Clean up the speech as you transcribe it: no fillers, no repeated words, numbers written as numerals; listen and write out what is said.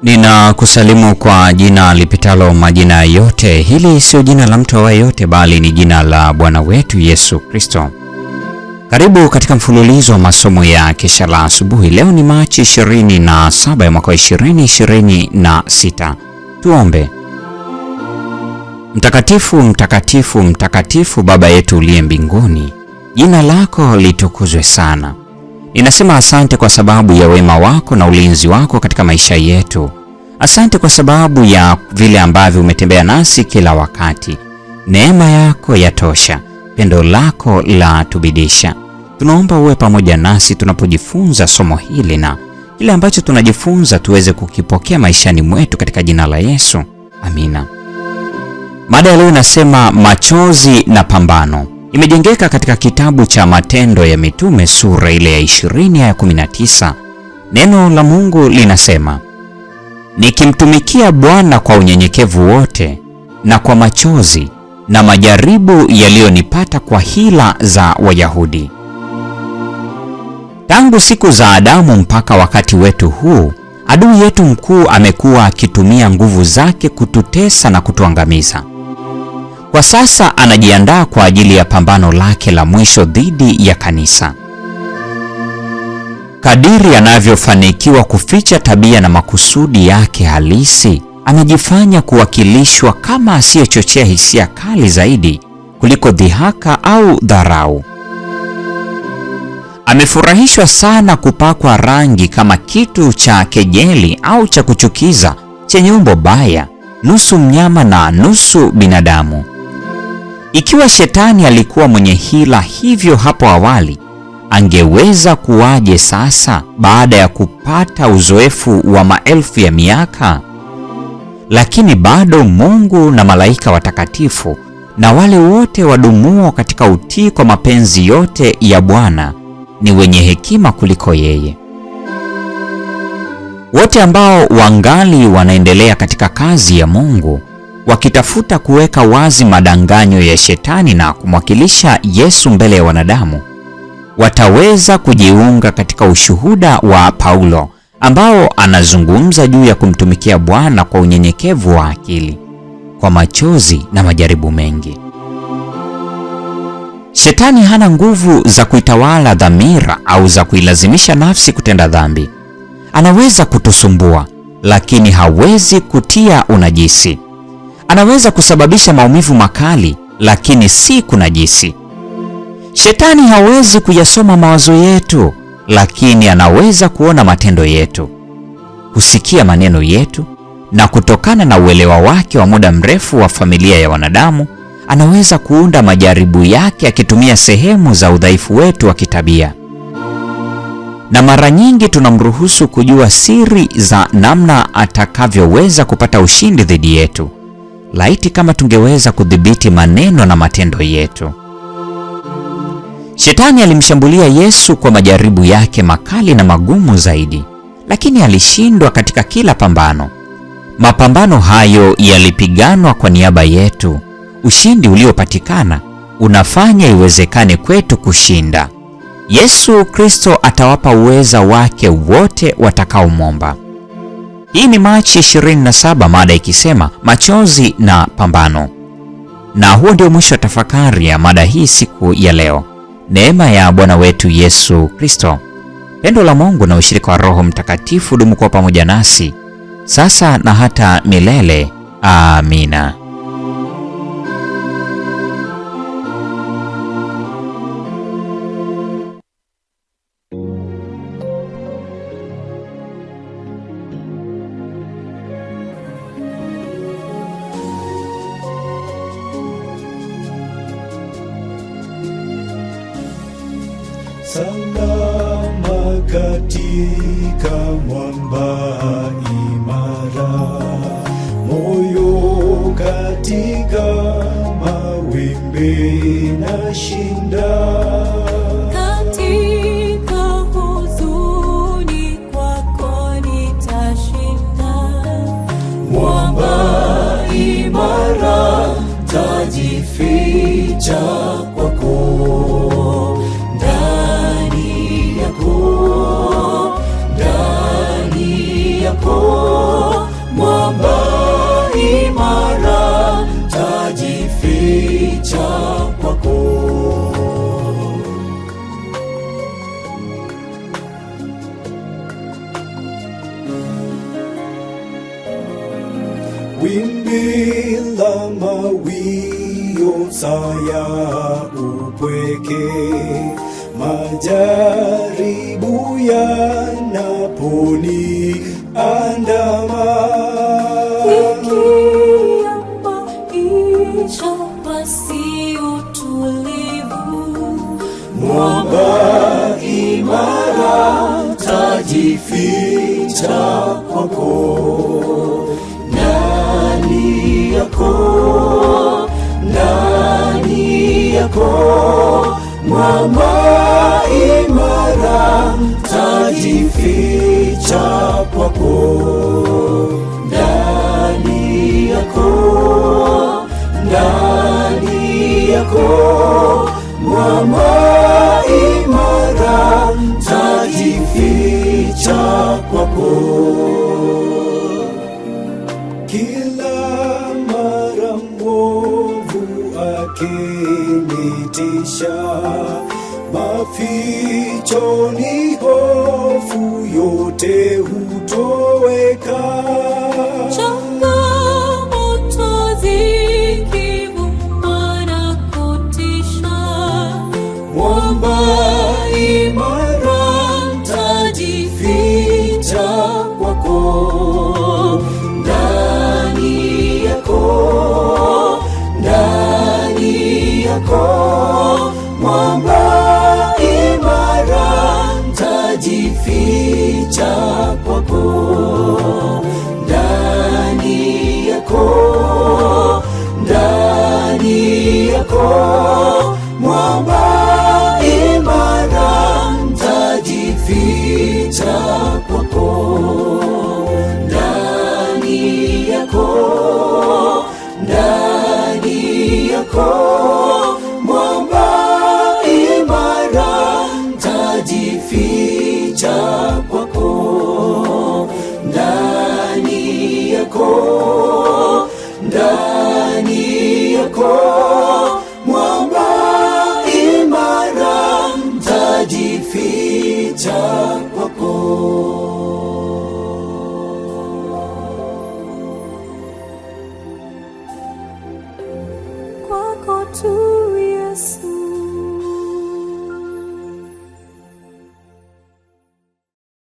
Ninakusalimu kwa jina lipitalo majina yote. Hili sio jina la mtu awaye yote, bali ni jina la Bwana wetu Yesu Kristo. Karibu katika mfululizo wa masomo ya kesha la asubuhi. Leo ni Machi 27 ya mwaka 2026. Tuombe. Mtakatifu, mtakatifu, mtakatifu Baba yetu uliye mbinguni, jina lako litukuzwe sana. Ninasema asante kwa sababu ya wema wako na ulinzi wako katika maisha yetu. Asante kwa sababu ya vile ambavyo umetembea nasi kila wakati. Neema yako yatosha, pendo lako la tubidisha. Tunaomba uwe pamoja nasi tunapojifunza somo hili, na kile ambacho tunajifunza tuweze kukipokea maishani mwetu katika jina la Yesu. Amina. Mada ya leo inasema machozi na pambano. Imejengeka katika kitabu cha Matendo ya Mitume sura ile ya 20 ya 19. Neno la Mungu linasema, nikimtumikia Bwana kwa unyenyekevu wote na kwa machozi na majaribu yaliyonipata kwa hila za Wayahudi. Tangu siku za Adamu mpaka wakati wetu huu, adui yetu mkuu amekuwa akitumia nguvu zake kututesa na kutuangamiza. Kwa sasa anajiandaa kwa ajili ya pambano lake la mwisho dhidi ya kanisa. Kadiri anavyofanikiwa kuficha tabia na makusudi yake halisi, anajifanya kuwakilishwa kama asiyechochea hisia kali zaidi kuliko dhihaka au dharau. Amefurahishwa sana kupakwa rangi kama kitu cha kejeli au cha kuchukiza chenye umbo baya, nusu mnyama na nusu binadamu. Ikiwa shetani alikuwa mwenye hila hivyo hapo awali, angeweza kuwaje sasa baada ya kupata uzoefu wa maelfu ya miaka? Lakini bado Mungu na malaika watakatifu na wale wote wadumuo katika utii kwa mapenzi yote ya Bwana ni wenye hekima kuliko yeye. Wote ambao wangali wanaendelea katika kazi ya Mungu, wakitafuta kuweka wazi madanganyo ya shetani na kumwakilisha Yesu mbele ya wanadamu, wataweza kujiunga katika ushuhuda wa Paulo ambao anazungumza juu ya kumtumikia Bwana kwa unyenyekevu wa akili, kwa machozi na majaribu mengi. Shetani hana nguvu za kuitawala dhamira au za kuilazimisha nafsi kutenda dhambi. Anaweza kutusumbua, lakini hawezi kutia unajisi. Anaweza kusababisha maumivu makali, lakini si kunajisi. Shetani hawezi kuyasoma mawazo yetu, lakini anaweza kuona matendo yetu, kusikia maneno yetu, na kutokana na uelewa wake wa muda mrefu wa familia ya wanadamu, anaweza kuunda majaribu yake akitumia sehemu za udhaifu wetu wa kitabia. Na mara nyingi tunamruhusu kujua siri za namna atakavyoweza kupata ushindi dhidi yetu. Laiti kama tungeweza kudhibiti maneno na matendo yetu. Shetani alimshambulia Yesu kwa majaribu yake makali na magumu zaidi, lakini alishindwa katika kila pambano. Mapambano hayo yalipiganwa kwa niaba yetu. Ushindi uliopatikana unafanya iwezekane kwetu kushinda. Yesu Kristo atawapa uweza wake wote watakaomwomba. Hii ni Machi 27, mada ikisema machozi na pambano. Na huo ndio mwisho wa tafakari ya mada hii siku ya leo. Neema ya Bwana wetu Yesu Kristo, pendo la Mungu na ushirika wa Roho Mtakatifu dumu kwa pamoja nasi sasa na hata milele. Amina. Salama katika mwamba imara, moyo katika mawimbi na shinda. Katika huzuni kwako nitashinda. Mwamba imara tajificha kwako. Ndani yako wimbi la mawio saya upweke, majaribu yanaponi andama, wiki ya maisha basi utulivu, mwamba imara tajificha kwako. Ndani yako mwamba imara tajificha kwako. Ndani yako mwamba imara tajificha kwako. Kila mara mwovu akinitisha, mafichoni hofu yote hutoweka. changamoto zikivuma na kutisha, Mwamba imara tajificha kwako. Ndani yako mwamba imara tajificha kwako. Ndani yako mwamba imara tajificha kwako. Ndani yako mwamba imara tajificha kwako. Ndani yako mwamba imara tajificha